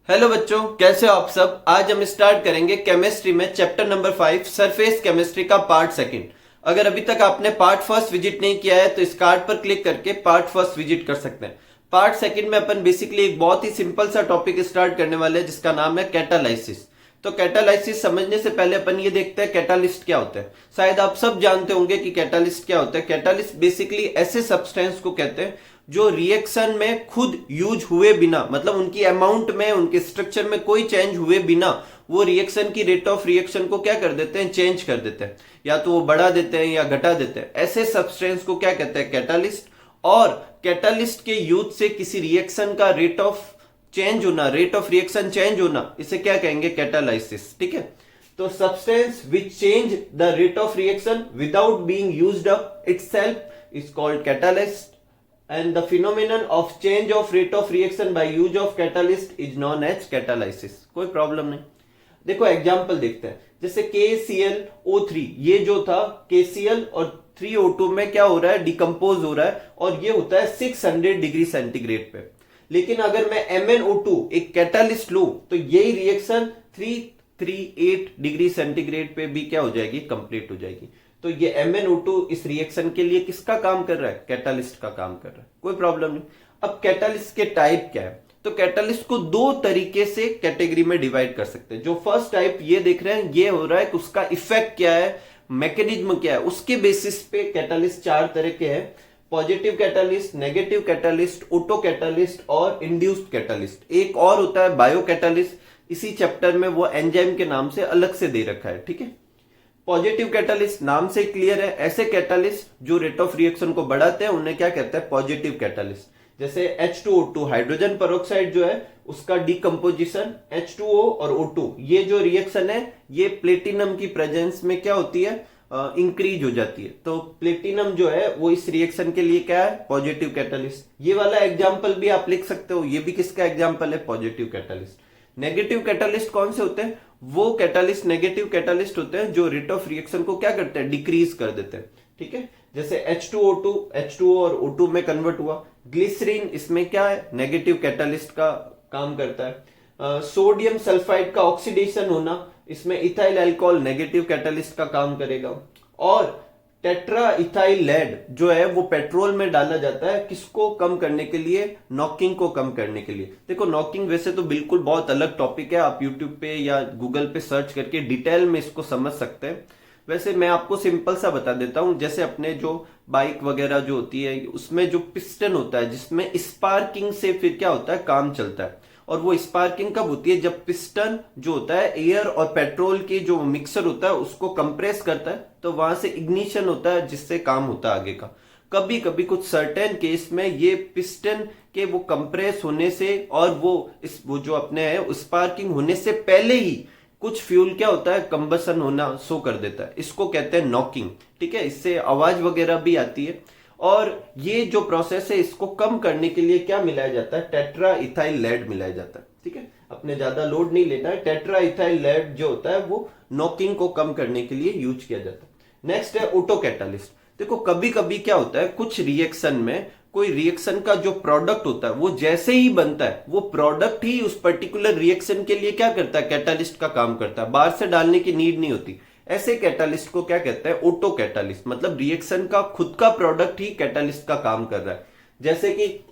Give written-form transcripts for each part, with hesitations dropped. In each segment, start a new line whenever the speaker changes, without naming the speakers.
Hello बच्चों, कैसे हो आप सब। आज हम स्टार्ट करेंगे केमिस्ट्री में चैप्टर नंबर 5 सरफेस केमिस्ट्री का पार्ट सेकंड। अगर अभी तक आपने पार्ट फर्स्ट विजिट नहीं किया है तो इस कार्ड पर क्लिक करके पार्ट फर्स्ट विजिट कर सकते हैं। पार्ट सेकंड में अपन बेसिकली एक बहुत ही सिंपल सा टॉपिक स्टार्ट करने वाले हैं जिसका नाम है कैटालाइसिस। तो कैटालाइसिस समझने से पहले अपन ये देखते हैं कैटालिस्ट क्या होता है। शायद आप सब जानते होंगे कि कैटालिस्ट क्या होता है। कैटालिस्ट बेसिकली ऐसे सब्सटेंस को कहते हैं जो रिएक्शन में खुद यूज हुए बिना, मतलब उनकी अमाउंट में, उनके स्ट्रक्चर में कोई चेंज हुए बिना वो रिएक्शन की रेट ऑफ रिएक्शन को क्या कर देते हैं, चेंज कर देते हैं। या तो वो बढ़ा देते हैं या घटा देते हैं। ऐसे सब्सटेंस को क्या कहते हैं, कैटालिस्ट। और कैटालिस्ट के यूज से किसी रिएक्शन का रेट ऑफ चेंज होना, रेट ऑफ रिएक्शन चेंज होना, इसे क्या कहेंगे, कैटालाइसिस। ठीक है। तो substance which change the rate of reaction without being used up itself is called catalyst and the phenomenon of change of rate of reaction by use of catalyst is known as catalysis। कोई problem नहीं। देखो example देखते हैं, जैसे KClO3, ये जो था KCl और 3O2 में क्या हो रहा है, डिकम्पोज हो रहा है और ये होता है 600 डिग्री सेंटीग्रेड पे। लेकिन अगर मैं MnO2 एक कैटालिस्ट लूं तो यही रिएक्शन 338 डिग्री सेंटीग्रेड पे भी क्या हो जाएगी, कंप्लीट हो जाएगी। तो ये MnO2 इस रिएक्शन के लिए किसका काम कर रहा है, कैटालिस्ट का काम कर रहा है। कोई प्रॉब्लम नहीं। अब कैटालिस्ट के टाइप क्या है, तो कैटालिस्ट को दो तरीके से कैटेगरी में डिवाइड कर सकते हैं। जो फर्स्ट टाइप ये देख रहे हैं, ये हो रहा है कि उसका इफेक्ट क्या है, मैकेनिज्म क्या है, उसके बेसिस पे कैटालिस्ट चार तरह के हैं। Positive catalyst, negative catalyst, auto catalyst और इंड्यूस्ड कैटालिस्ट। एक और होता है बायो कैटालिस्ट, इसी चैप्टर में वो एंजाइम के नाम से अलग से दे रखा है। ठीक है। पॉजिटिव कैटालिस्ट नाम से क्लियर है, ऐसे कैटालिस्ट जो रेट ऑफ रिएक्शन को बढ़ाते हैं उन्हें क्या कहते हैं, पॉजिटिव कैटालिस्ट। जैसे H2O2 हाइड्रोजन पेरोक्साइड जो है उसका डिकम्पोजिशन H2O और O2, ये जो रिएक्शन है ये प्लेटिनम की प्रेजेंस में क्या होती है, इंक्रीज हो जाती है। तो प्लेटिनम जो है वो इस रिएक्शन के लिए क्या है, पॉजिटिव कैटालिस्ट। ये वाला एग्जांपल भी आप लिख सकते हो, ये भी किसका एग्जांपल है, पॉजिटिव कैटालिस्ट। नेगेटिव कैटालिस्ट कौन से होते हैं, वो कैटालिस्ट नेगेटिव कैटालिस्ट होते हैं जो रेट ऑफ रिएक्शन को क्या करते हैं, डिक्रीज कर देते हैं। ठीक है। जैसे H2O2 H2O और O2 में कन्वर्ट हुआ। ग्लिसरीन इसमें क्या है, नेगेटिव कैटालिस्ट का काम करता है। सोडियम सल्फाइड का ऑक्सीडेशन होना, इसमें इथाइल अल्कोहल नेगेटिव कैटालिस्ट का काम करेगा। और टेट्रा इथाइल लेड जो है वो पेट्रोल में डाला जाता है, किसको कम करने के लिए, नॉकिंग को कम करने के लिए। देखो नॉकिंग वैसे तो बिल्कुल बहुत अलग टॉपिक है, आप यूट्यूब पे या गूगल पे सर्च करके डिटेल में इसको समझ सकते हैं। वैसे मैं आपको सिंपल सा बता देता हूं। जैसे अपने जो बाइक वगैरह जो होती है उसमें जो पिस्टन होता है जिसमें स्पार्किंग से फिर क्या होता है, काम चलता है। और वो स्पार्किंग कब होती है, जब पिस्टन जो होता है एयर और पेट्रोल की जो मिक्सर होता है उसको कंप्रेस करता है, तो वहां से इग्निशन होता है जिससे काम होता है आगे का। कभी कभी कुछ सर्टेन केस में ये पिस्टन के वो कंप्रेस होने से और वो जो अपने है स्पार्किंग होने से पहले ही कुछ फ्यूल क्या होता है, कंबसन होना शो कर देता है, इसको कहते हैं नॉकिंग। ठीक है। इससे आवाज वगैरह भी आती है। और ये जो प्रोसेस है इसको कम करने के लिए क्या मिलाया जाता है, टेट्रा इथाइल लेड मिलाया जाता है। ठीक है। अपने ज्यादा लोड नहीं लेना है। टेट्रा इथाइल लेड जो होता है वो नॉकिंग को कम करने के लिए यूज किया जाता है। नेक्स्ट है ऑटो कैटालिस्ट। देखो कभी कभी क्या होता है, कुछ रिएक्शन में कोई रिएक्शन का जो प्रोडक्ट होता है वो जैसे ही बनता है वो प्रोडक्ट ही उस पर्टिकुलर रिएक्शन के लिए क्या करता है, कैटालिस्ट का काम करता है, बाहर से डालने की नीड नहीं होती। ऐसे कैटालिस्ट को क्या कहते हैं, ऑटो कैटालिस्ट। मतलब रिएक्शन का खुद का प्रोडक्ट ही कैटालिस्ट का काम कर रहा है। जैसे कि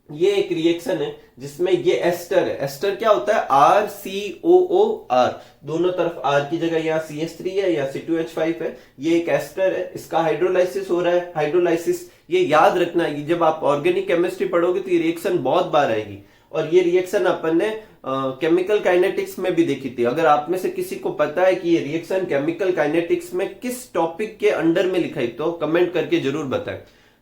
ये एक रिएक्शन है जिसमें ये एस्टर है। एस्टर क्या होता है, RCOOR, दोनों तरफ R की जगह यहाँ CH3 है या C2H5 है। ये एक एस्टर है, इसका हाइड्रोलाइसिस हो रहा है। हाइड्रोलाइसिस ये याद रखना है, जब आप ऑर्गेनिक केमिस्ट्री पढ़ोगे तो ये रिएक्शन बहुत बार आएगी। और ये रिएक्शन अपन ने केमिकल काइनेटिक्स में भी देखी थी। अगर आप में से किसी को पता है कि ये रिएक्शन केमिकल काइनेटिक्स में किस टॉपिक के अंडर में लिखाई तो कमेंट करके जरूर बताएं।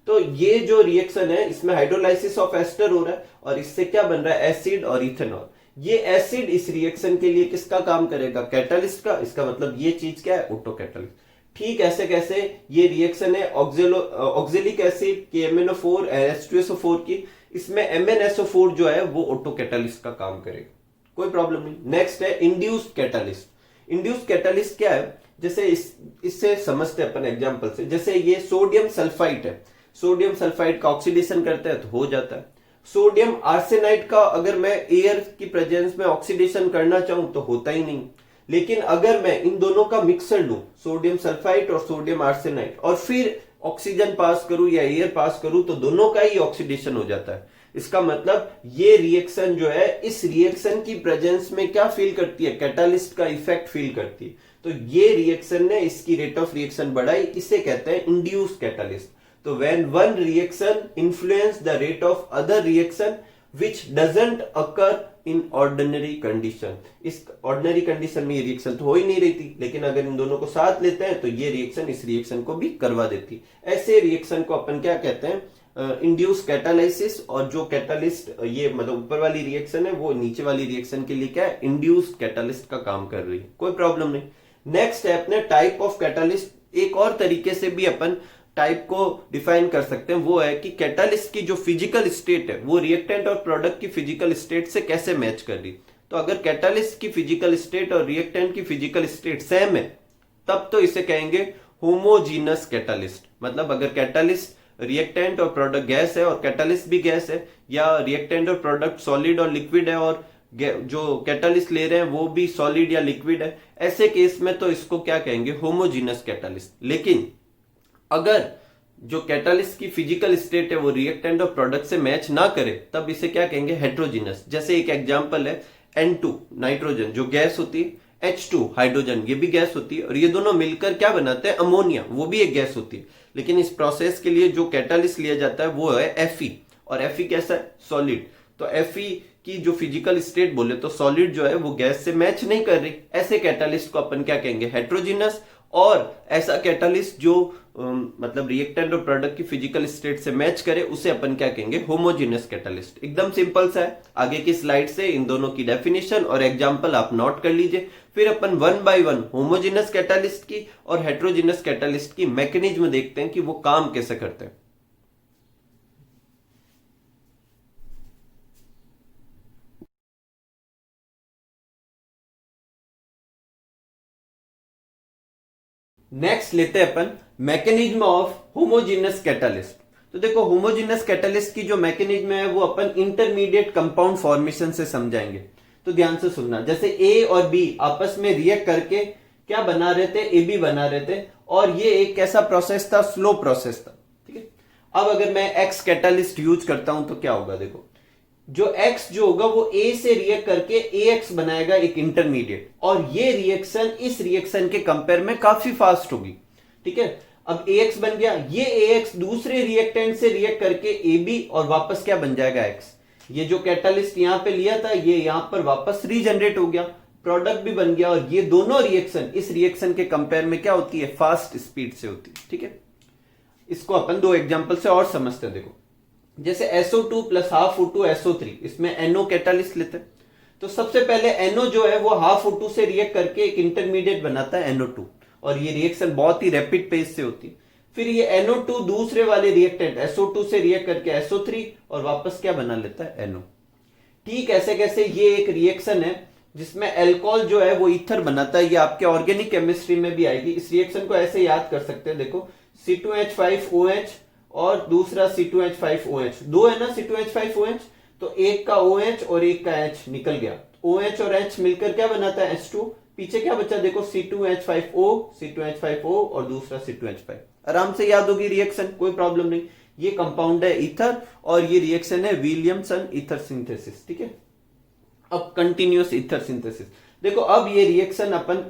तो ये जो रिएक्शन है इसमें हाइड्रोलाइसिस ऑफ एस्टर हो रहा है और इससे क्या बन रहा है, एसिड और इथेनॉल। ये एसिड इस रिएक्शन के लिए किसका काम करेगा, कैटालिस्ट का। इसका मतलब ये चीज क्या है, ऑटो कैटालिस्ट। ठीक ऐसे कैसे ये रिएक्शन है ऑक्जेलिक एसिड KMnO4 H2SO4 की, इसमें MnSO4 जो है वो ऑटो कैटालिस्ट का काम करेगा। कोई प्रॉब्लम नहीं। नेक्स्ट है इंड्यूस्ड कैटालिस्ट। इंड्यूस्ड कैटालिस्ट क्या है, जैसे इससे समझते हैं अपन एग्जांपल से। जैसे ये सोडियम सल्फाइड है, सोडियम सल्फाइड का ऑक्सीडेशन करते हैं तो हो जाता है। सोडियम आर्सेनाइड का अगर मैं एयर की प्रेजेंस में ऑक्सीडेशन करना चाहूं तो होता ही नहीं। लेकिन अगर मैं इन दोनों का मिक्सर लूं, सोडियम सल्फाइड और सोडियम आर्सेनाइड, और फिर ऑक्सीजन पास करूं या एयर पास करूं तो दोनों का ही ऑक्सीडेशन हो जाता है। इसका मतलब ये रिएक्शन जो है, इस रिएक्शन की प्रेजेंस में क्या फील करती है, कैटालिस्ट का इफेक्ट फील करती है। तो ये रिएक्शन ने इसकी रेट ऑफ रिएक्शन बढ़ाई, इसे कहते हैं इंड्यूस्ड कैटालिस्ट। तो when one reaction influence the rate of other reaction which doesn't occur in ordinary condition, इस ऑर्डिनरी कंडीशन में ये रिएक्शन तो हो ही नहीं रही थी, लेकिन अगर इन दोनों को साथ लेते हैं तो ये रिएक्शन इस रिएक्शन को भी करवा देती। ऐसे रिएक्शन को अपन क्या कहते हैं, इंड्यूस कैटालाइसिस। और जो कैटालिस्ट ये मतलब ऊपर वाली रिएक्शन है वो नीचे वाली रिएक्शन के लिए क्या है, इंड्यूस्ड कैटालिस्ट का काम कर रही है, कोई प्रॉब्लम नहीं। नेक्स्ट है अपने टाइप ऑफ कैटालिस्ट। एक और तरीके से भी अपन टाइप को डिफाइन कर सकते हैं, वो है कि कैटालिस्ट की जो फिजिकल स्टेट है वो रिएक्टेंट और प्रोडक्ट की फिजिकल स्टेट से कैसे मैच कर रही। तो अगर कैटालिस्ट की फिजिकल स्टेट और रिएक्टेंट की फिजिकल स्टेट सेम है तब तो इसे कहेंगे होमोजीनस कैटालिस्ट। मतलब अगर कैटालिस्ट रिएक्टेंट और प्रोडक्ट गैस है और कैटालिस्ट भी गैस है, या रिएक्टेंट और प्रोडक्ट सॉलिड और लिक्विड है और जो कैटालिस्ट ले रहे हैं वो भी सॉलिड या लिक्विड है, ऐसे केस में तो इसको क्या कहेंगे, होमोजीनस कैटालिस्ट। लेकिन अगर जो कैटालिस्ट की फिजिकल स्टेट है वो रिएक्टेंट और प्रोडक्ट से मैच ना करे तब इसे क्या कहेंगे, हेट्रोजीनस। जैसे एक एग्जांपल है N2 नाइट्रोजन जो गैस होती है, H2 हाइड्रोजन ये भी गैस होती है, और ये दोनों मिलकर क्या बनाते हैं, अमोनिया, वो भी एक गैस होती है। लेकिन इस प्रोसेस के लिए जो कैटालिस्ट लिया जाता है वो है Fe, और Fe कैसा है, सॉलिड। तो Fe की जो फिजिकल स्टेट बोले तो सॉलिड जो है वो गैस से मैच नहीं कर रही, ऐसे कैटालिस्ट को अपन क्या कहेंगे, हेट्रोजीनस। और ऐसा कैटालिस्ट जो मतलब रिएक्टेंट और प्रोडक्ट की फिजिकल स्टेट से मैच करे उसे अपन क्या कहेंगे, होमोजीनस कैटालिस्ट। एकदम सिंपल सा है। आगे की स्लाइड से इन दोनों की डेफिनेशन और एग्जांपल आप नोट कर लीजिए, फिर अपन one by one homogeneous catalyst की और हेट्रोजीनस कैटालिस्ट की मैकेनिज्म देखते हैं कि वो काम कैसे करते हैं। नेक्स्ट लेते हैं अपन मैकेनिज्म ऑफ होमोजीनस कैटालिस्ट। तो देखो होमोजीनस कैटालिस्ट की जो मैकेनिज्म है वो अपन इंटरमीडिएट कंपाउंड फॉर्मेशन से समझाएंगे। तो ध्यान से सुनना, जैसे ए और बी आपस में रिएक्ट करके क्या बना रहे थे, ए बी बना रहे थे, और ये एक कैसा प्रोसेस था, स्लो प्रोसेस था। ठीक है, अब अगर मैं एक्स कैटालिस्ट यूज करता हूं तो क्या होगा, देखो जो X जो होगा वो A से रिएक्ट करके AX बनाएगा एक इंटरमीडिएट, और ये रिएक्शन इस रिएक्शन के कंपेयर में काफी फास्ट होगी। ठीक है, अब AX बन गया, ये AX दूसरे रिएक्टेंट से रिएक्ट करके AB और वापस क्या बन जाएगा, X। ये जो कैटालिस्ट यहां पे लिया था ये यहां पर वापस रीजनरेट हो गया, प्रोडक्ट भी बन गया, और ये दोनों रिएक्शन इस रिएक्शन के कंपेयर में क्या होती है, फास्ट स्पीड से होती है। ठीक है, इसको अपन दो एग्जांपल से और समझते हैं। देखो जैसे SO2 plus half O2 SO3, इसमें NO कैटालिस्ट लेते हैं। तो सबसे पहले NO जो है वो हाफ O2 से रिएक्ट करके एक इंटरमीडिएट बनाता है NO2, और ये रिएक्शन बहुत ही रैपिड पेस से होती है। फिर ये NO2 दूसरे वाले रिएक्टेंट SO2 से रिएक्ट करके SO3 और वापस क्या बना लेता है, NO। ठीक ऐसे कैसे ये एक रिएक्शन है जिसमें अल्कोहल जो है वो ईथर बनाता है, ये आपके ऑर्गेनिक केमिस्ट्री में भी आएगी। इस रिएक्शन को ऐसे याद कर सकते हैं, देखो C2H5OH और दूसरा C2H5OH, दो है ना C2H5OH, तो एक का OH और एक का H निकल गया, OH और H मिलकर क्या बनाता है, H2। पीछे क्या बचा, देखो C2H5O, C2H5O और दूसरा C2H5। आराम से याद होगी रिएक्शन, कोई प्रॉब्लम नहीं। ये कंपाउंड है ईथर और ये रिएक्शन है विलियमसन ईथर सिंथेसिस। ठीक है, अब कंटिन्यूअस ईथर सिंथेसिस। देखो अब ये रिएक्शन अपन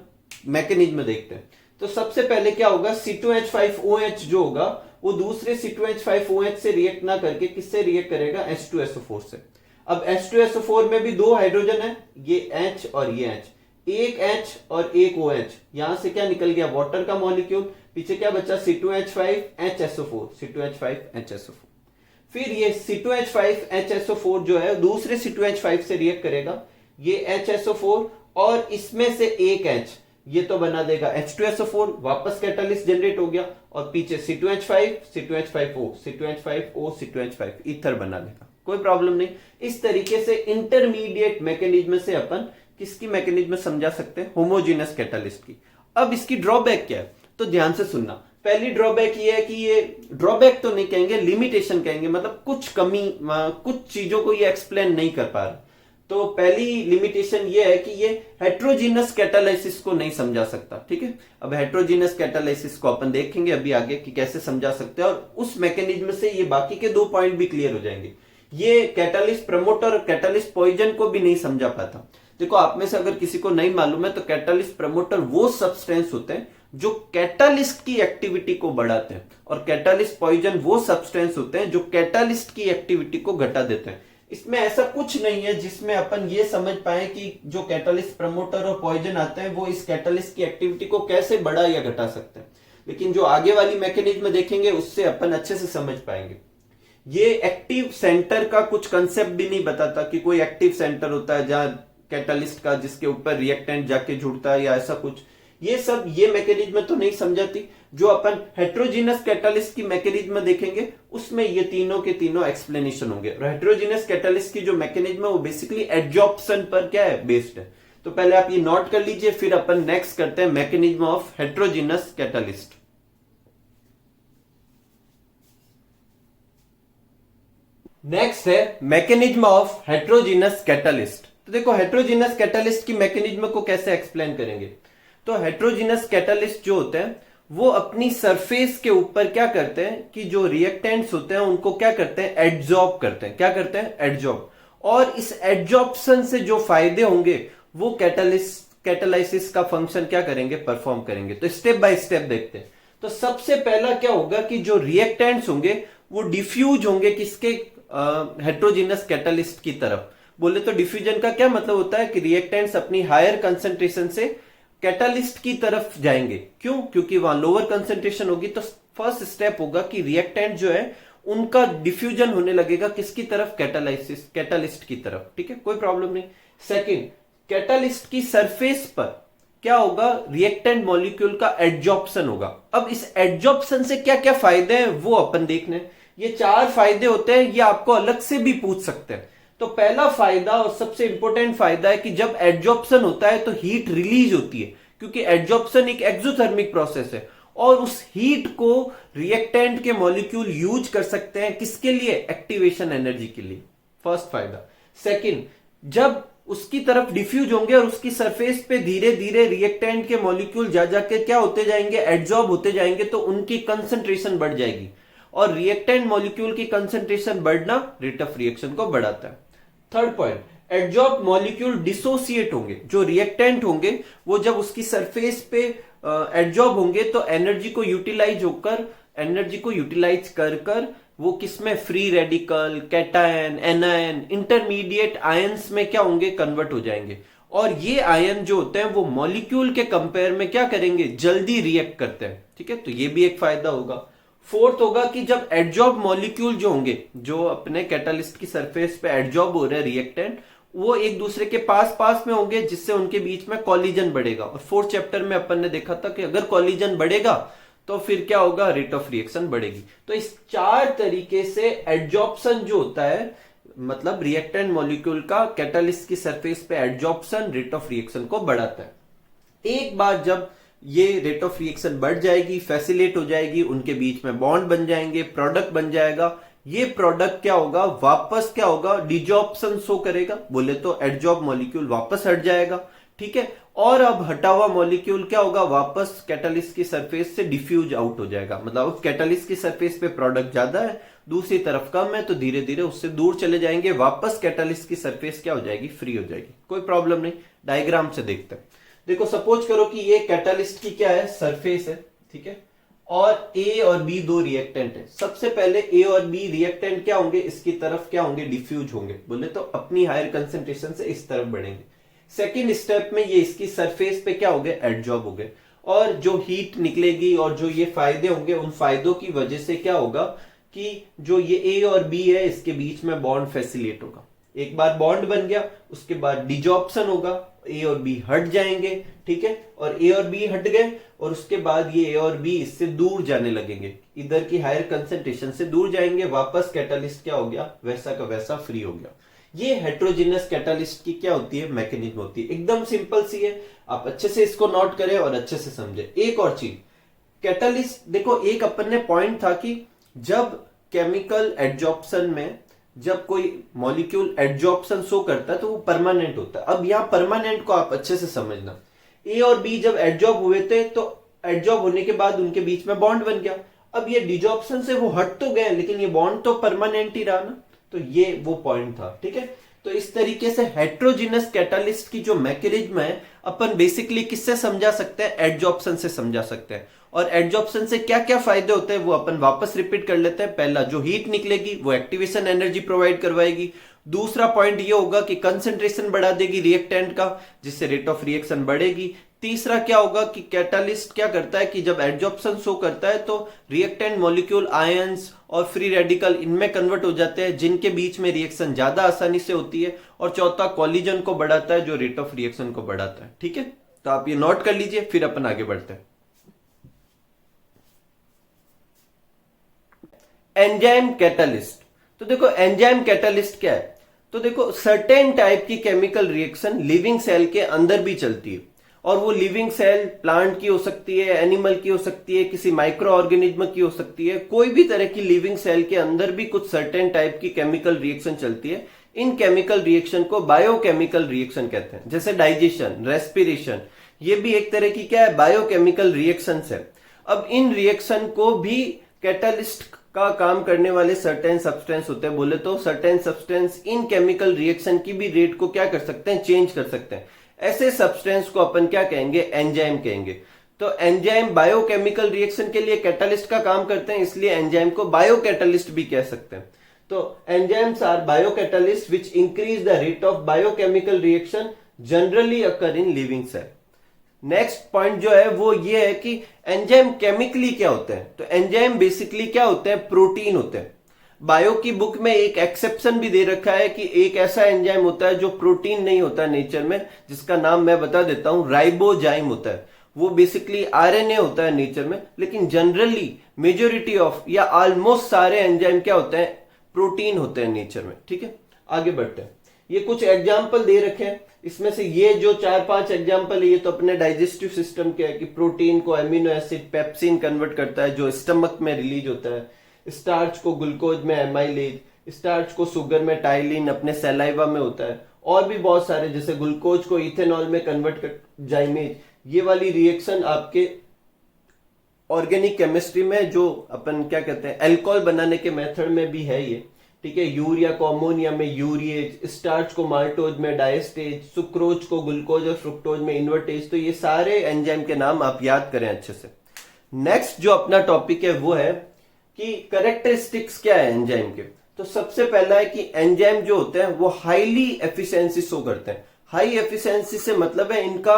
मैकेनिज्म में देखते हैं। तो सबसे पहले क्या होगा, C2H5OH जो होगा वो दूसरे C2H5OH से रिएक्ट ना करके किससे रिएक्ट करेगा, H2SO4 से। अब H2SO4 में भी दो हाइड्रोजन है, ये H और ये H, एक H और एक OH, यहां से क्या निकल गया, वाटर का मॉलिक्यूल। पीछे क्या बचा, C2H5HSO4, C2H5HSO4। फिर ये C2H5HSO4 जो है दूसरे C2H5 से रिएक्ट करेगा, ये HSO4 और इसमें से एक H, ये तो बना देगा H2SO4, वापस कैटालिस्ट जनरेट हो गया, और पीछे C2H5, C2H5O, C2H5O, C2H5 ether बना देगा, कोई प्रॉब्लम नहीं। इस तरीके से इंटरमीडिएट मैकेनिज्म से अपन किसकी मैकेनिज्म समझा सकते हैं, होमोजीनस कैटालिस्ट की। अब इसकी ड्रॉबैक क्या है, तो ध्यान से सुनना। पहली ड्रॉबैक ये है कि ये ड्रॉबैक तो नहीं कहेंगे, लिमिटेशन कहेंगे, मतलब कुछ कमी, कुछ चीजों को ये एक्सप्लेन नहीं कर पा रहा। तो पहली लिमिटेशन ये है कि ये हेट्रोजीनस कैटालाइसिस को नहीं समझा सकता। ठीक है, अब हेट्रोजीनस कैटालाइसिस को अपन देखेंगे अभी आगे कि कैसे समझा सकते हैं, और उस मैकेनिज्म से ये बाकी के 2 पॉइंट भी क्लियर हो जाएंगे। ये कैटालिस्ट प्रमोटर और कैटालिस्ट पॉइजन को भी नहीं समझा पाता। देखो, आप में से अगर किसी को नहीं मालूम है तो कैटालिस्ट प्रमोटर वो सब्सटेंस होते हैं जो कैटालिस्ट की एक्टिविटी को बढ़ाते हैं, और कैटालिस्ट पॉइजन वो सब्सटेंस होते हैं जो कैटालिस्ट की एक्टिविटी को घटा देते हैं। इसमें ऐसा कुछ नहीं है जिसमें अपन ये समझ पाए कि जो कैटालिस्ट प्रमोटर और पॉइजन आते हैं वो इस कैटालिस्ट की एक्टिविटी को कैसे बढ़ा या घटा सकते हैं, लेकिन जो आगे वाली मैकेनिज्म देखेंगे उससे अपन अच्छे से समझ पाएंगे। ये एक्टिव सेंटर का कुछ कंसेप्ट भी नहीं बताता कि कोई एक्टिव सेंटर होता है जहां कैटालिस्ट का, जिसके ऊपर रिएक्टेंट जाके जुड़ता है या ऐसा कुछ। ये सब ये मैकेनिज्म तो नहीं समझाती। जो अपन हेट्रोजीनस कैटालिस्ट की मैकेनिज्म देखेंगे उसमें ये तीनों के तीनों एक्सप्लेनेशन होंगे। और हेट्रोजीनस कैटालिस्ट की जो मैकेनिज्म है वो बेसिकली एडजॉर्प्शन पर क्या है, बेस्ड है। तो पहले आप ये नोट कर लीजिए, फिर अपन नेक्स्ट करते हैं mechanism of heterogeneous catalyst. Next है मैकेनिज्म ऑफ हेट्रोजीनस कैटालिस्ट। तो देखो, हेट्रोजीनस कैटालिस्ट की मैकेनिज्म को कैसे एक्सप्लेन करेंगे। तो हेट्रोजीनस कैटालिस्ट जो होते हैं वो अपनी सरफेस के ऊपर क्या करते हैं कि जो रिएक्टेंट्स होते हैं उनको क्या करते हैं, एडजॉर्ब करते हैं। क्या करते हैं, एडजॉर्ब। और इस एडजॉर्प्शन से जो फायदे होंगे वो कैटालाइसिस का फंक्शन क्या करेंगे, परफॉर्म करेंगे। तो स्टेप बाय स्टेप देखते हैं। तो सबसे पहला क्या होगा कि जो रिएक्टेंट्स होंगे वो डिफ्यूज होंगे किसके, हेट्रोजीनस कैटालिस्ट की तरफ। बोले तो डिफ्यूजन का क्या मतलब होता है कि रिएक्टेंट्स अपनी हायर कंसंट्रेशन से कैटालिस्ट की तरफ जाएंगे। क्यों, क्योंकि वहां लोअर कंसंट्रेशन होगी। तो फर्स्ट स्टेप होगा कि रिएक्टेंट जो है उनका डिफ्यूजन होने लगेगा किसकी तरफ, कैटालिस्ट की तरफ। ठीक है, कोई प्रॉब्लम नहीं। सेकंड, कैटालिस्ट की सरफेस पर क्या होगा, रिएक्टेंट मॉलिक्यूल का एडजॉर्प्शन होगा। अब इस एडजॉर्प्शन से क्या क्या फायदे हैं वो अपन देखने। ये 4 फायदे होते हैं, ये आपको अलग से भी पूछ सकते हैं। तो पहला फायदा और सबसे इंपॉर्टेंट फायदा है कि जब एडजॉर्प्शन होता है तो हीट रिलीज होती है, क्योंकि एडजॉर्प्शन एक एक्सोथर्मिक प्रोसेस है और उस हीट को रिएक्टेंट के मॉलिक्यूल यूज कर सकते हैं किसके लिए, एक्टिवेशन एनर्जी के लिए। फर्स्ट फायदा। सेकंड, जब उसकी तरफ डिफ्यूज होंगे और उसकी सरफेस पे धीरे धीरे रिएक्टेंट के मॉलिक्यूल जा जाके क्या होते जाएंगे, एडजॉर्ब होते जाएंगे, तो उनकी कंसंट्रेशन बढ़ जाएगी। और रिएक्टेंट मॉलिक्यूल की कंसंट्रेशन बढ़ना रेट ऑफ रिएक्शन को बढ़ाता है। Third point, adsorb molecule dissociate होंगे। जो रिएक्टेंट होंगे वो जब उसकी सरफेस पे एडजॉर्ब होंगे तो एनर्जी को यूटिलाइज कर वो किसमें, free radical, cation, anion, intermediate ions में क्या होंगे, कन्वर्ट हो जाएंगे। और ये आयन जो होते हैं वो मॉलिक्यूल के कंपेयर में क्या करेंगे, जल्दी रिएक्ट करते हैं। ठीक है, तो ये भी एक फायदा होगा। फोर्थ होगा कि जब एडजॉर्ब मॉलिक्यूल जो होंगे, जो अपने कैटालिस्ट की सरफेस पे एडजॉर्ब हो रहे हैं रिएक्टेंट, वो एक दूसरे के पास में होंगे, जिससे उनके बीच में कॉलिजन बढ़ेगा। और 4th चैप्टर में अपन ने देखा था कि अगर कॉलिजन बढ़ेगा तो फिर क्या होगा, रेट ऑफ रिएक्शन बढ़ेगी। तो इस 4 तरीके से एडजॉर्प्शन जो होता है, मतलब रिएक्टेंट मॉलिक्यूल का कैटालिस्ट की सरफेस पे एडजॉर्प्शन रेट ऑफ रिएक्शन को बढ़ाता है। एक बार जब ये रेट ऑफ रिएक्शन बढ़ जाएगी, फैसिलेट हो जाएगी, उनके बीच में बॉन्ड बन जाएंगे, प्रोडक्ट बन जाएगा। ये प्रोडक्ट क्या होगा, वापस क्या होगा, डिजॉर्प्शन शो करेगा। बोले तो एडजॉर्ब मॉलिक्यूल वापस हट जाएगा। ठीक है, और अब हटा हुआ मॉलिक्यूल क्या होगा, वापस कैटालिस्ट की सरफेस से डिफ्यूज आउट हो जाएगा। मतलब कैटालिस्ट की सरफेस पे प्रोडक्ट ज्यादा है, दूसरी तरफ कम है, तो धीरे धीरे उससे दूर चले जाएंगे, वापस कैटालिस्ट की सरफेस क्या हो जाएगी, फ्री हो जाएगी। कोई प्रॉब्लम नहीं। डायग्राम से देखते हैं। देखो, सपोज करो कि ये कैटालिस्ट की क्या है, सरफेस है। ठीक है, और ए और बी 2 रिएक्टेंट है। सबसे पहले ए और बी रिएक्टेंट क्या होंगे, इसकी तरफ क्या होंगे, डिफ्यूज होंगे। बोले तो अपनी हायर कंसेंट्रेशन से इस तरफ बढ़ेंगे। सेकेंड स्टेप में ये इसकी सरफेस पे क्या हो गए, एडजॉर्ब हो गए। और जो हीट निकलेगी और जो ये फायदे होंगे, उन फायदों की वजह से क्या होगा कि जो ये ए और बी है इसके बीच में बॉन्ड फैसिलेट होगा। एक बार बॉन्ड बन गया, उसके बाद डिजॉर्प्शन होगा, ए और बी हट जाएंगे। ठीक है, और ए और बी हट गए और उसके बाद ये ए और बी इससे दूर जाने लगेंगे, इधर की हायर कंसेंट्रेशन से दूर जाएंगे। वापस कैटालिस्ट क्या हो गया, वैसा का वैसा फ्री हो गया। ये हेट्रोजीनियस कैटालिस्ट की क्या होती है, मैकेनिज्म होती है। एकदम सिंपल सी है, आप अच्छे से इसको नोट करें और अच्छे से समझे। एक और चीज, कैटालिस्ट देखो, एक अपन ने पॉइंट था कि जब केमिकल एडजॉर्प्शन में जब कोई मॉलिक्यूल एडजॉर्प्शन शो करता है तो वो परमानेंट होता है। अब यहाँ परमानेंट को आप अच्छे से समझना, ए और बी जब एडजॉर्ब हुए थे तो एडजॉर्ब होने के बाद उनके बीच में बॉन्ड बन गया। अब ये डिजॉर्प्शन से वो हट तो गए लेकिन ये बॉन्ड तो परमानेंट ही रहा ना, तो ये वो पॉइंट था। ठीक है, तो इस तरीके से हेट्रोजिनस कैटालिस्ट की जो मैकेनिज्म है अपन बेसिकली किससे समझा सकते हैं, एडजॉर्प्शन से समझा सकते हैं। और एडजॉर्प्शन से क्या क्या फायदे होते हैं वो अपन वापस रिपीट कर लेते हैं। पहला, जो हीट निकलेगी वो एक्टिवेशन एनर्जी प्रोवाइड करवाएगी। दूसरा पॉइंट ये होगा कि कंसंट्रेशन बढ़ा देगी रिएक्टेंट का, जिससे रेट ऑफ रिएक्शन बढ़ेगी। तीसरा क्या होगा कि कैटालिस्ट क्या करता है कि जब एडजॉर्प्शन शो करता है तो रिएक्टेंट मॉलिक्यूल आयंस और फ्री रेडिकल इनमें कन्वर्ट हो जाते हैं, जिनके बीच में रिएक्शन ज्यादा आसानी से होती है। और चौथा, कॉलिजन को बढ़ाता है जो रेट ऑफ रिएक्शन को बढ़ाता है। ठीक है, तो आप ये नोट कर लीजिए, फिर अपन आगे बढ़ते हैं। एंजाइम कैटालिस्ट, तो देखो एंजाइम कैटालिस्ट क्या है, तो देखो सर्टेन टाइप की केमिकल रिएक्शन लिविंग सेल के अंदर भी चलती है। और वो लिविंग सेल प्लांट की हो सकती है, एनिमल की हो सकती है, किसी माइक्रो ऑर्गेनिज्म की हो सकती है, कोई भी तरह की लिविंग सेल के अंदर भी कुछ सर्टेन टाइप की केमिकल रिएक्शन चलती है। इन केमिकल रिएक्शन को बायोकेमिकल रिएक्शन कहते हैं। जैसे डाइजेशन, रेस्पिरेशन, ये भी एक तरह की क्या है, बायोकेमिकल रिएक्शन है। अब इन रिएक्शन को भी कैटालिस्ट का काम करने वाले सर्टेन सब्सटेंस होते हैं। बोले तो certain substance in chemical reaction की भी रेट को क्या कर सकते हैं, चेंज कर सकते हैं। ऐसे सब्सटेंस को अपन क्या कहेंगे, एंजाइम कहेंगे। तो एंजाइम बायोकेमिकल रिएक्शन के लिए कैटालिस्ट का काम करते हैं, इसलिए एंजाइम को बायोकैटालिस्ट भी कह सकते हैं। तो enzymes are biocatalyst which increase the rate of biochemical reaction generally occur in living cell. Next point जो है वो ये है कि एंजाइम केमिकली क्या होते हैं। तो एंजाइम बेसिकली क्या होते हैं, प्रोटीन होते हैं। बायो की बुक में एक एक्सेप्शन भी दे रखा है कि एक ऐसा एंजाइम होता है जो प्रोटीन नहीं होता नेचर में, जिसका नाम मैं बता देता हूं, राइबोजाइम होता है। वो बेसिकली आरएनए होता है नेचर में, लेकिन जनरली मेजोरिटी ऑफ या ऑलमोस्ट सारे एंजाइम क्या होते हैं, प्रोटीन होते हैं नेचर में। ठीक है, आगे बढ़ते हैं। ये कुछ एग्जाम्पल दे रखे हैं, इसमें से ये जो 4-5 एग्जाम्पल है ये तो अपने डाइजेस्टिव सिस्टम के है कि प्रोटीन को एमिनो एसिड पेप्सिन कन्वर्ट करता है जो स्टमक में रिलीज होता है, स्टार्च को ग्लूकोज में एमाइलेज, स्टार्च को शुगर में टाइलिन अपने सैलाइवा में होता है, और भी बहुत सारे जैसे ग्लूकोज को इथेनॉल में कन्वर्ट कर जाइमेज। ये वाली रिएक्शन आपके ऑर्गेनिक केमिस्ट्री में जो अपन क्या कहते हैं अल्कोहल बनाने के मेथड में भी है ये। ठीक है, यूरिया को अमोनिया में यूरिएज, स्टार्च को माल्टोज में डायस्टेज, सुक्रोज को ग्लूकोज और फ्रुक्टोज में इन्वर्टेज। तो ये सारे एंजाइम के नाम आप याद करें अच्छे से। नेक्स्ट जो अपना टॉपिक है वो है कि कैरेक्टरिस्टिक्स क्या है एंजाइम के। तो सबसे पहला है कि एंजाइम जो होते हैं वो हाईली एफिशिएंसी शो करते हैं। हाई एफिशिएंसी से मतलब है इनका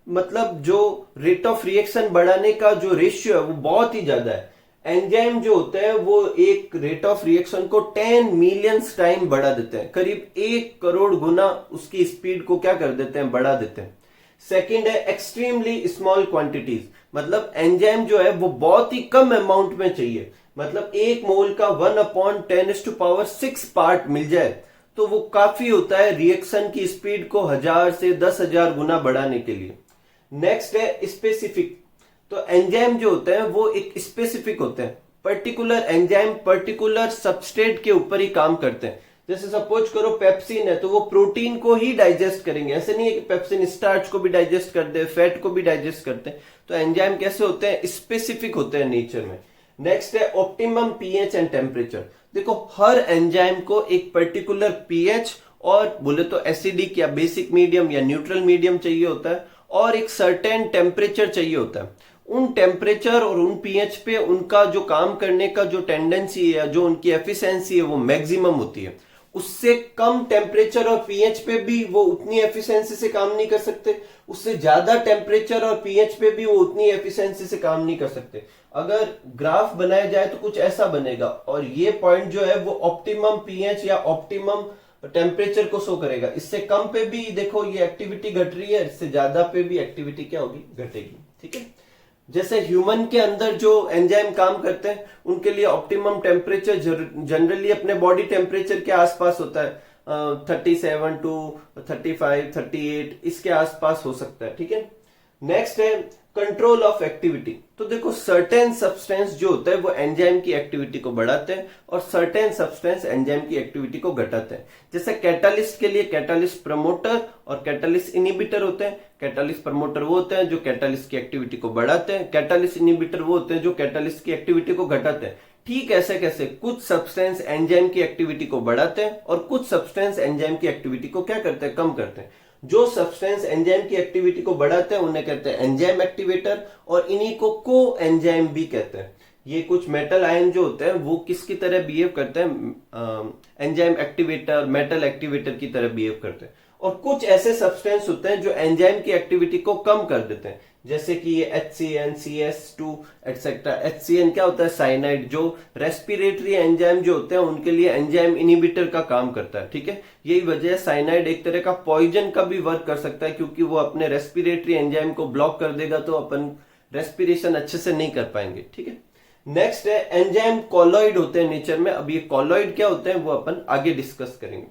मतलब जो रेट ऑफ रिएक्शन बढ़ाने का जो रेशियो है वो बहुत ही ज्यादा है। एंजाइम जो होते हैं वो एक रेट ऑफ रिएक्शन को 10 मिलियंस टाइम बढ़ा देते हैं, करीब 1 करोड़ गुना उसकी स्पीड को क्या कर देते हैं, बढ़ा देते हैं। सेकंड है एक्सट्रीमली स्मॉल क्वांटिटीज, मतलब एंजाइम जो है वो बहुत ही कम अमाउंट में चाहिए। मतलब 1 मोल का 1/10⁻⁶ पार्ट मिल जाए तो वो काफी होता है रिएक्शन की स्पीड को 1000 से 10,000 गुना बढ़ाने के लिए। नेक्स्ट है स्पेसिफिक। तो एंजाइम जो होते हैं वो एक स्पेसिफिक होते हैं, पर्टिकुलर एंजाइम पर्टिकुलर सबस्ट्रेट के ऊपर ही काम करते हैं। जैसे सपोज करो पेप्सिन है तो वो प्रोटीन को ही डाइजेस्ट करेंगे, ऐसे नहीं है कि पेप्सिन स्टार्च को भी डाइजेस्ट कर दे, फैट को भी डाइजेस्ट करते हैं। तो एंजाइम कैसे होते हैं, स्पेसिफिक होते हैं नेचर में। नेक्स्ट है ऑप्टिमम पीएच एंड टेम्परेचर। देखो हर एंजाइम को एक पर्टिकुलर पीएच और बोले तो एसिडिक या बेसिक मीडियम या न्यूट्रल मीडियम चाहिए होता है, और एक सर्टेन टेम्परेचर चाहिए होता है। उन टेम्परेचर और उन पीएच पे उनका जो काम करने का जो टेंडेंसी है, जो उनकी एफिशिएंसी है वो मैक्सिमम होती है। उससे कम टेम्परेचर और पीएच पे भी वो उतनी एफिशिएंसी से काम नहीं कर सकते, उससे ज्यादा टेम्परेचर और पीएच पे भी वो उतनी एफिशिएंसी से काम नहीं कर सकते। अगर ग्राफ बनाया जाए तो कुछ ऐसा बनेगा, और ये पॉइंट जो है वो ऑप्टिमम पीएच या ऑप्टिमम टेम्परेचर को शो करेगा। इससे कम पे भी देखो ये एक्टिविटी घट रही है, इससे ज्यादा पे भी एक्टिविटी क्या होगी, घटेगी। ठीक है, जैसे ह्यूमन के अंदर जो एंजाइम काम करते हैं उनके लिए ऑप्टिमम टेम्परेचर जनरली अपने बॉडी टेम्परेचर के आसपास होता है, 37 to 35, 38 इसके आसपास हो सकता है। ठीक है, नेक्स्ट है कंट्रोल ऑफ एक्टिविटी। तो देखो सर्टेन सब्सटेंस जो होता है वो एंजाइम की एक्टिविटी को बढ़ाते हैं और सर्टेन सब्सटेंस एंजाइम की एक्टिविटी को घटाते हैं। जैसे कैटालिस्ट के लिए कैटालिस्ट प्रमोटर और कैटालिस्ट इनिबिटर होते हैं। कैटालिस्ट प्रमोटर वो होते हैं जो कैटालिस्ट की एक्टिविटी को बढ़ाते हैं, कैटालिस्ट इनिबिटर वो होते हैं जो कैटालिस्ट की एक्टिविटी को घटाते हैं। ठीक ऐसे कैसे कुछ सब्सटेंस एंजाइम की एक्टिविटी को बढ़ाते हैं और कुछ सब्सटेंस एंजाइम की एक्टिविटी को क्या करते हैं, कम करते हैं। जो सब्सटेंस एंजाइम की एक्टिविटी को बढ़ाते हैं उन्हें कहते हैं एंजाइम एक्टिवेटर और इन्हीं को को एंजाइम भी कहते हैं। ये कुछ मेटल आयन जो होते हैं वो किसकी तरह बिहेव करते हैं, एंजाइम एक्टिवेटर मेटल एक्टिवेटर की तरह बिहेव करते हैं। और कुछ ऐसे सब्सटेंस होते हैं जो एंजाइम की एक्टिविटी को कम कर देते हैं, जैसे कि ये HCN, CS2 एक्सेट्रा। HCN क्या होता है, साइनाइड, जो रेस्पिरेटरी एंजाइम जो होते हैं उनके लिए एंजाइम इनिबिटर का काम करता है। ठीक है, यही वजह है साइनाइड एक तरह का पॉइजन का भी वर्क कर सकता है, क्योंकि वो अपने रेस्पिरेटरी एंजाइम को ब्लॉक कर देगा तो अपन रेस्पिरेशन अच्छे से नहीं कर पाएंगे। ठीक है, नेक्स्ट है एंजाइम कॉलॉइड होते हैं नेचर में। अब ये कॉलॉइड क्या होते हैं वो अपन आगे डिस्कस करेंगे।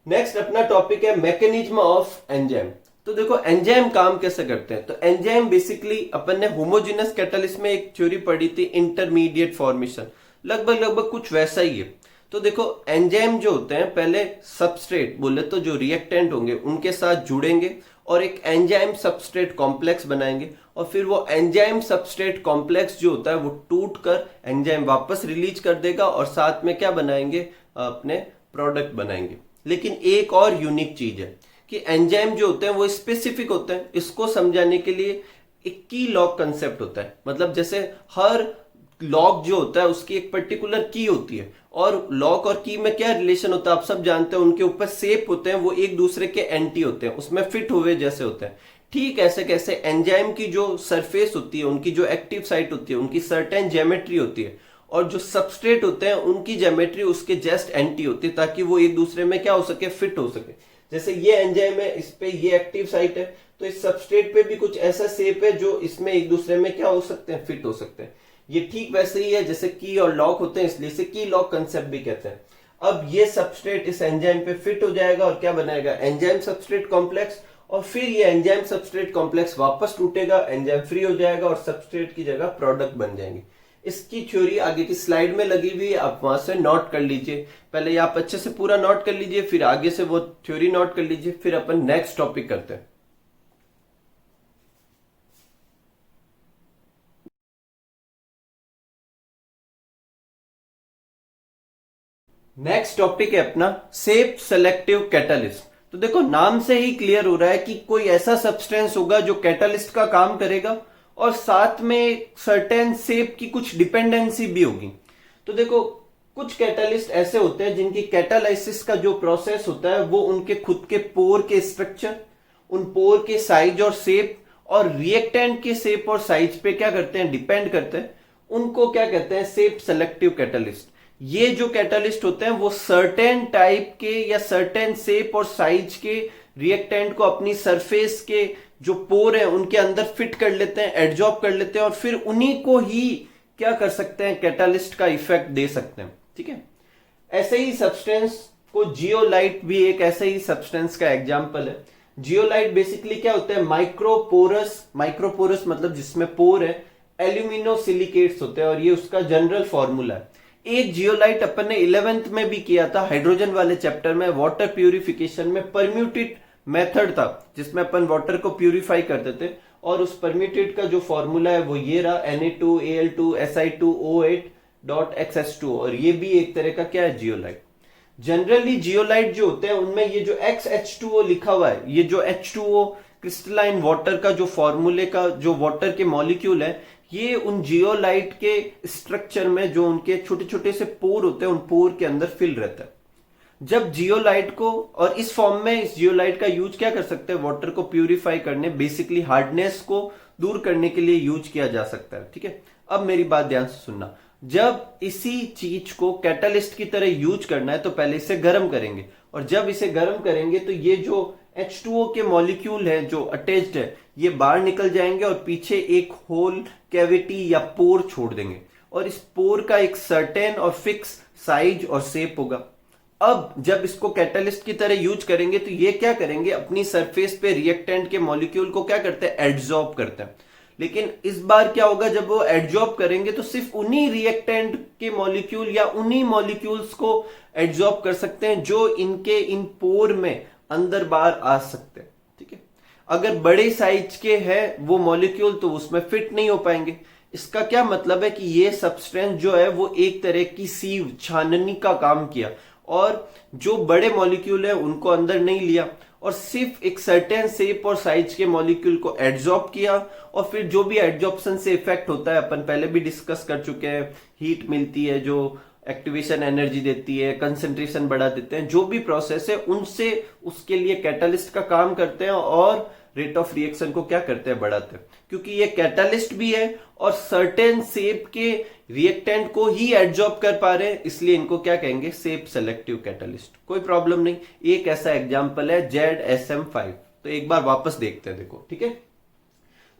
नेक्स्ट अपना टॉपिक है मैकेनिज्म ऑफ एंजाइम। तो देखो एंजाइम काम कैसे करते हैं। तो एंजाइम बेसिकली अपन ने होमोजेनस कैटलिस्ट में एक थ्योरी पढ़ी थी, इंटरमीडिएट फॉर्मेशन, लगभग कुछ वैसा ही है। तो देखो एंजाइम जो होते हैं पहले सबस्ट्रेट बोले तो जो रिएक्टेंट होंगे उनके साथ जुड़ेंगे और एक एंजाइम सबस्ट्रेट कॉम्प्लेक्स बनाएंगे और फिर वो एंजाइम सबस्ट्रेट कॉम्प्लेक्स जो होता है वो टूट कर एंजाइम वापस रिलीज कर देगा और साथ में क्या बनाएंगे, अपने प्रोडक्ट बनाएंगे। लेकिन एक और यूनिक चीज है कि एंजाइम जो होते हैं वो स्पेसिफिक होते हैं। इसको समझाने के लिए एक की लॉक कंसेप्ट होता है, मतलब जैसे हर लॉक जो होता है उसकी एक पर्टिकुलर की होती है और लॉक और की में क्या रिलेशन होता है आप सब जानते हैं। उनके ऊपर शेप होते हैं वो एक दूसरे के एंटी होते हैं, उसमें फिट हुए जैसे होते हैं। ठीक ऐसे कैसे एंजाइम की जो सरफेस होती है, उनकी जो एक्टिव साइट होती है, उनकी सर्टेन ज्योमेट्री होती है और जो सबस्ट्रेट होते हैं उनकी ज्योमेट्री उसके जस्ट एंटी होती है, ताकि वो एक दूसरे में क्या हो सके, फिट हो सके। जैसे ये एंजाइम है, इस पे ये एक्टिव साइट है, तो इस सबस्ट्रेट पे भी कुछ ऐसा शेप है जो इसमें एक दूसरे में क्या हो सकते हैं, फिट हो सकते हैं। ये ठीक वैसे ही है जैसे की और लॉक होते हैं, इसलिए इसे की लॉक कंसेप्ट भी कहते हैं। अब ये सबस्ट्रेट इस एंजाइम पे फिट हो जाएगा और क्या बनाएगा, एंजाइम सबस्ट्रेट कॉम्प्लेक्स, और फिर ये एंजाइम सबस्ट्रेट कॉम्प्लेक्स वापस टूटेगा, एंजाइम फ्री हो जाएगा और सबस्ट्रेट की जगह प्रोडक्ट बन जाएंगे। इसकी थ्योरी आगे की स्लाइड में लगी हुई है, आप वहां से नोट कर लीजिए। पहले आप अच्छे से पूरा नोट कर लीजिए, फिर आगे से वो थ्योरी नोट कर लीजिए, फिर अपन नेक्स्ट टॉपिक करते हैं। नेक्स्ट टॉपिक है अपना शेप सेलेक्टिव कैटालिस्ट। तो देखो नाम से ही क्लियर हो रहा है कि कोई ऐसा सब्सटेंस होगा जो कैटालिस्ट का काम करेगा और साथ में सर्टेन शेप की कुछ डिपेंडेंसी भी होगी। तो देखो कुछ कैटालिस्ट ऐसे होते हैं जिनकी कैटालाइसिस का जो प्रोसेस होता है वो उनके खुद के पोर के स्ट्रक्चर, उन पोर के साइज और शेप और रिएक्टेंट के शेप और साइज पे क्या करते हैं, डिपेंड करते हैं। उनको क्या कहते हैं, शेप सेलेक्टिव कैटालिस्ट। ये जो कैटालिस्ट होते हैं वो सर्टेन टाइप के या सर्टेन शेप और साइज के रिएक्टेंट को अपनी सरफेस के जो पोर है उनके अंदर फिट कर लेते हैं, एडजॉर्ब कर लेते हैं और फिर उन्हीं को ही क्या कर सकते हैं, कैटालिस्ट का इफेक्ट दे सकते हैं। ठीक है, ऐसे ही सब्सटेंस को जियोलाइट भी एक ऐसे ही सब्सटेंस का एग्जांपल है। जियोलाइट बेसिकली क्या होता है, माइक्रोपोरस मतलब जिसमें पोर है, एल्यूमिनोसिलिकेट्स होते हैं और ये उसका जनरल फॉर्मूला है। एक जियोलाइट अपन ने 11th में भी किया था हाइड्रोजन वाले चैप्टर में, वाटर प्यूरिफिकेशन में परम्यूटेड मेथड था जिसमें अपन वाटर को प्यूरिफाई करते थे और उस परम्यूटेड का जो फॉर्मूला है वो ये रहा, Na2Al2Si2O8.XH2 और ये भी एक तरह का क्या है, जियोलाइट। जनरली जियोलाइट जो होते हैं उनमें ये जो XH2O लिखा हुआ है, ये जो H2O क्रिस्टलाइन वाटर का जो फॉर्मूले का जो वाटर के मॉलिक्यूल है, ये उन जियोलाइट के स्ट्रक्चर में जो उनके छोटे छोटे से पोर होते हैं उन पोर के अंदर फिल रहता है। जब जियोलाइट को, और इस फॉर्म में इस जियोलाइट का यूज क्या कर सकते हैं, वाटर को प्यूरिफाई करने, बेसिकली हार्डनेस को दूर करने के लिए यूज किया जा सकता है। ठीक है, अब मेरी बात ध्यान से सुनना। जब इसी चीज को कैटालिस्ट की तरह यूज करना है तो पहले इसे गर्म करेंगे और जब इसे गर्म करेंगे तो ये जो H2O के मॉलिक्यूल है जो अटैच्ड है ये बाहर निकल जाएंगे और पीछे एक होल कैविटी या पोर छोड़ देंगे और इस पोर का एक सर्टेन और फिक्स साइज और शेप होगा। अब जब इसको कैटालिस्ट की तरह यूज करेंगे तो ये क्या करेंगे, अपनी सरफेस पे रिएक्टेंट के मॉलिक्यूल को क्या करते हैं, एड्सॉर्ब करते हैं। लेकिन इस बार क्या होगा, जब वो एड्सॉर्ब करेंगे तो सिर्फ उन्हीं रिएक्टेंट के मॉलिक्यूल या उन्हीं मॉलिक्यूल्स को एड्सॉर्ब कर सकते हैं जो इनके इन पोर में अंदर बाहर आ सकते हैं। ठीक है, अगर बड़े साइज के हैं वो मॉलिक्यूल तो उसमें फिट नहीं हो पाएंगे। इसका क्या मतलब है कि ये सब्सटेंस जो है वो एक तरह की सीव छाननी का काम किया और जो बड़े मॉलिक्यूल है उनको अंदर नहीं लिया और सिर्फ एक सर्टेन शेप और साइज के मॉलिक्यूल को एड्सॉर्ब किया। और फिर जो भी एड्सॉर्प्शन से इफेक्ट होता है, अपन पहले भी डिस्कस कर चुके हैं, हीट मिलती है जो एक्टिवेशन एनर्जी देती है, कंसंट्रेशन बढ़ा देते हैं, जो भी प्रोसेस है उनसे उसके लिए कैटालिस्ट का काम करते हैं और रेट ऑफ रिएक्शन को क्या करते हैं, बढ़ाते हैं। क्योंकि ये कैटालिस्ट भी है और सर्टेन शेप के रिएक्टेंट को ही एड्सॉर्ब कर पा रहे हैं, इसलिए इनको क्या कहेंगे, शेप सेलेक्टिव कैटालिस्ट। कोई प्रॉब्लम नहीं, एक ऐसा एग्जांपल है ZSM5। तो एक बार वापस देखते हैं, देखो ठीक है।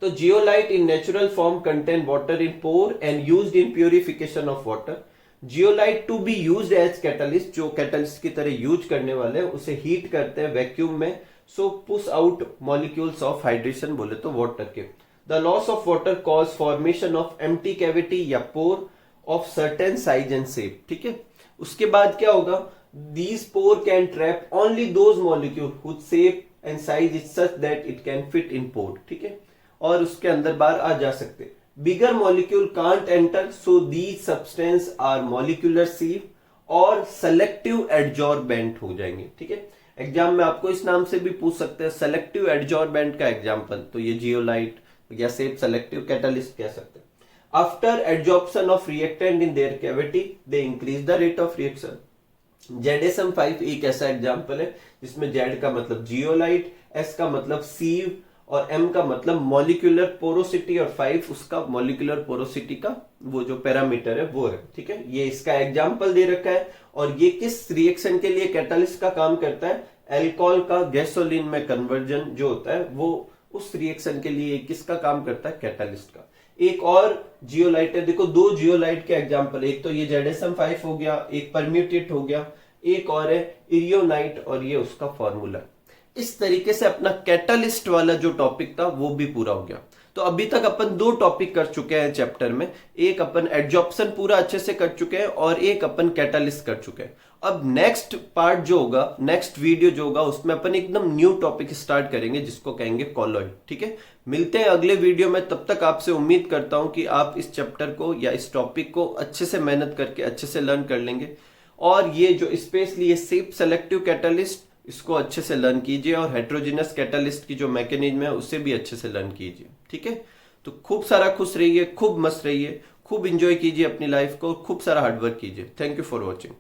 तो zeolite in natural form contain water in pore and used in purification of water. Zeolite to be used as catalyst, जो कैटालिस्ट की तरह यूज करने वाले हैं उसे हीट करते हैं वैक्यूम में, so push out molecules of hydration, बोले तो वाटर के। The loss of water cause formation of empty cavity या pore of certain size and shape. ठीक है, उसके बाद क्या होगा, these pore can trap only those molecule whose shape and size is such that it can fit in pore. ठीक है, और उसके अंदर बाहर आ जा सकते। Bigger molecule can't enter, so these substance are molecular सीव और सेलेक्टिव एडजॉर्बेंट हो जाएंगे। ठीक है, एग्जाम में आपको इस नाम से भी पूछ सकते हैं, सेलेक्टिव एडजॉर्बेंट का एग्जांपल, तो ये जियोलाइट या शेप सेलेक्टिव कैटालिस्ट कह सकते हैं। After adsorption of reactant in their cavity they increase the rate of reaction. ZSM5 एक ऐसा एग्जांपल है जिसमें Z का मतलब जियोलाइट, S का मतलब सीव और M का मतलब मॉलिक्यूलर पोरोसिटी और 5 उसका मॉलिक्यूलर पोरोसिटी का वो जो पैरामीटर है वो है। ठीक है, ये इसका एग्जांपल दे रखा है और ये किस रिएक्शन के लिए कैटालिस्ट का काम करता है, अल्कोहल का गैसोलीन में कन्वर्जन जो होता है वो उस रिएक्शन के लिए किसका काम करता है, कैटालिस्ट का। एक और जियोलाइट है, देखो दो जियोलाइट के एग्जांपल, एक तो ये ZSM5 हो गया, एक परम्यूटेट हो गया, एक और है इरियोनाइट और ये उसका फॉर्मूला। इस तरीके से अपना कैटालिस्ट वाला जो टॉपिक था वो भी पूरा हो गया। तो अभी तक अपन दो टॉपिक कर चुके हैं चैप्टर में, एक अपन एडजॉर्प्शन पूरा अच्छे से कर चुके हैं और एक अपन कैटालिस्ट कर चुके हैं। अब नेक्स्ट पार्ट जो होगा, नेक्स्ट वीडियो जो होगा, उसमें अपन एकदम न्यू टॉपिक स्टार्ट करेंगे जिसको कहेंगे कॉलॉइड। ठीक है, मिलते हैं अगले वीडियो में। तब तक आपसे उम्मीद करता हूं कि आप इस चैप्टर को या इस टॉपिक को अच्छे से मेहनत करके अच्छे से लर्न कर लेंगे और ये जो स्पेशली ये शेप सेलेक्टिव कैटालिस्ट इसको अच्छे से लर्न कीजिए और हेट्रोजिनस कैटालिस्ट की जो मैकेनिज्म है उससे भी अच्छे से लर्न कीजिए। ठीक है, तो खूब सारा खुश रहिए, खूब मस्त रहिए, खूब इंजॉय कीजिए अपनी लाइफ को, खूब सारा हार्डवर्क कीजिए। Thank you for watching.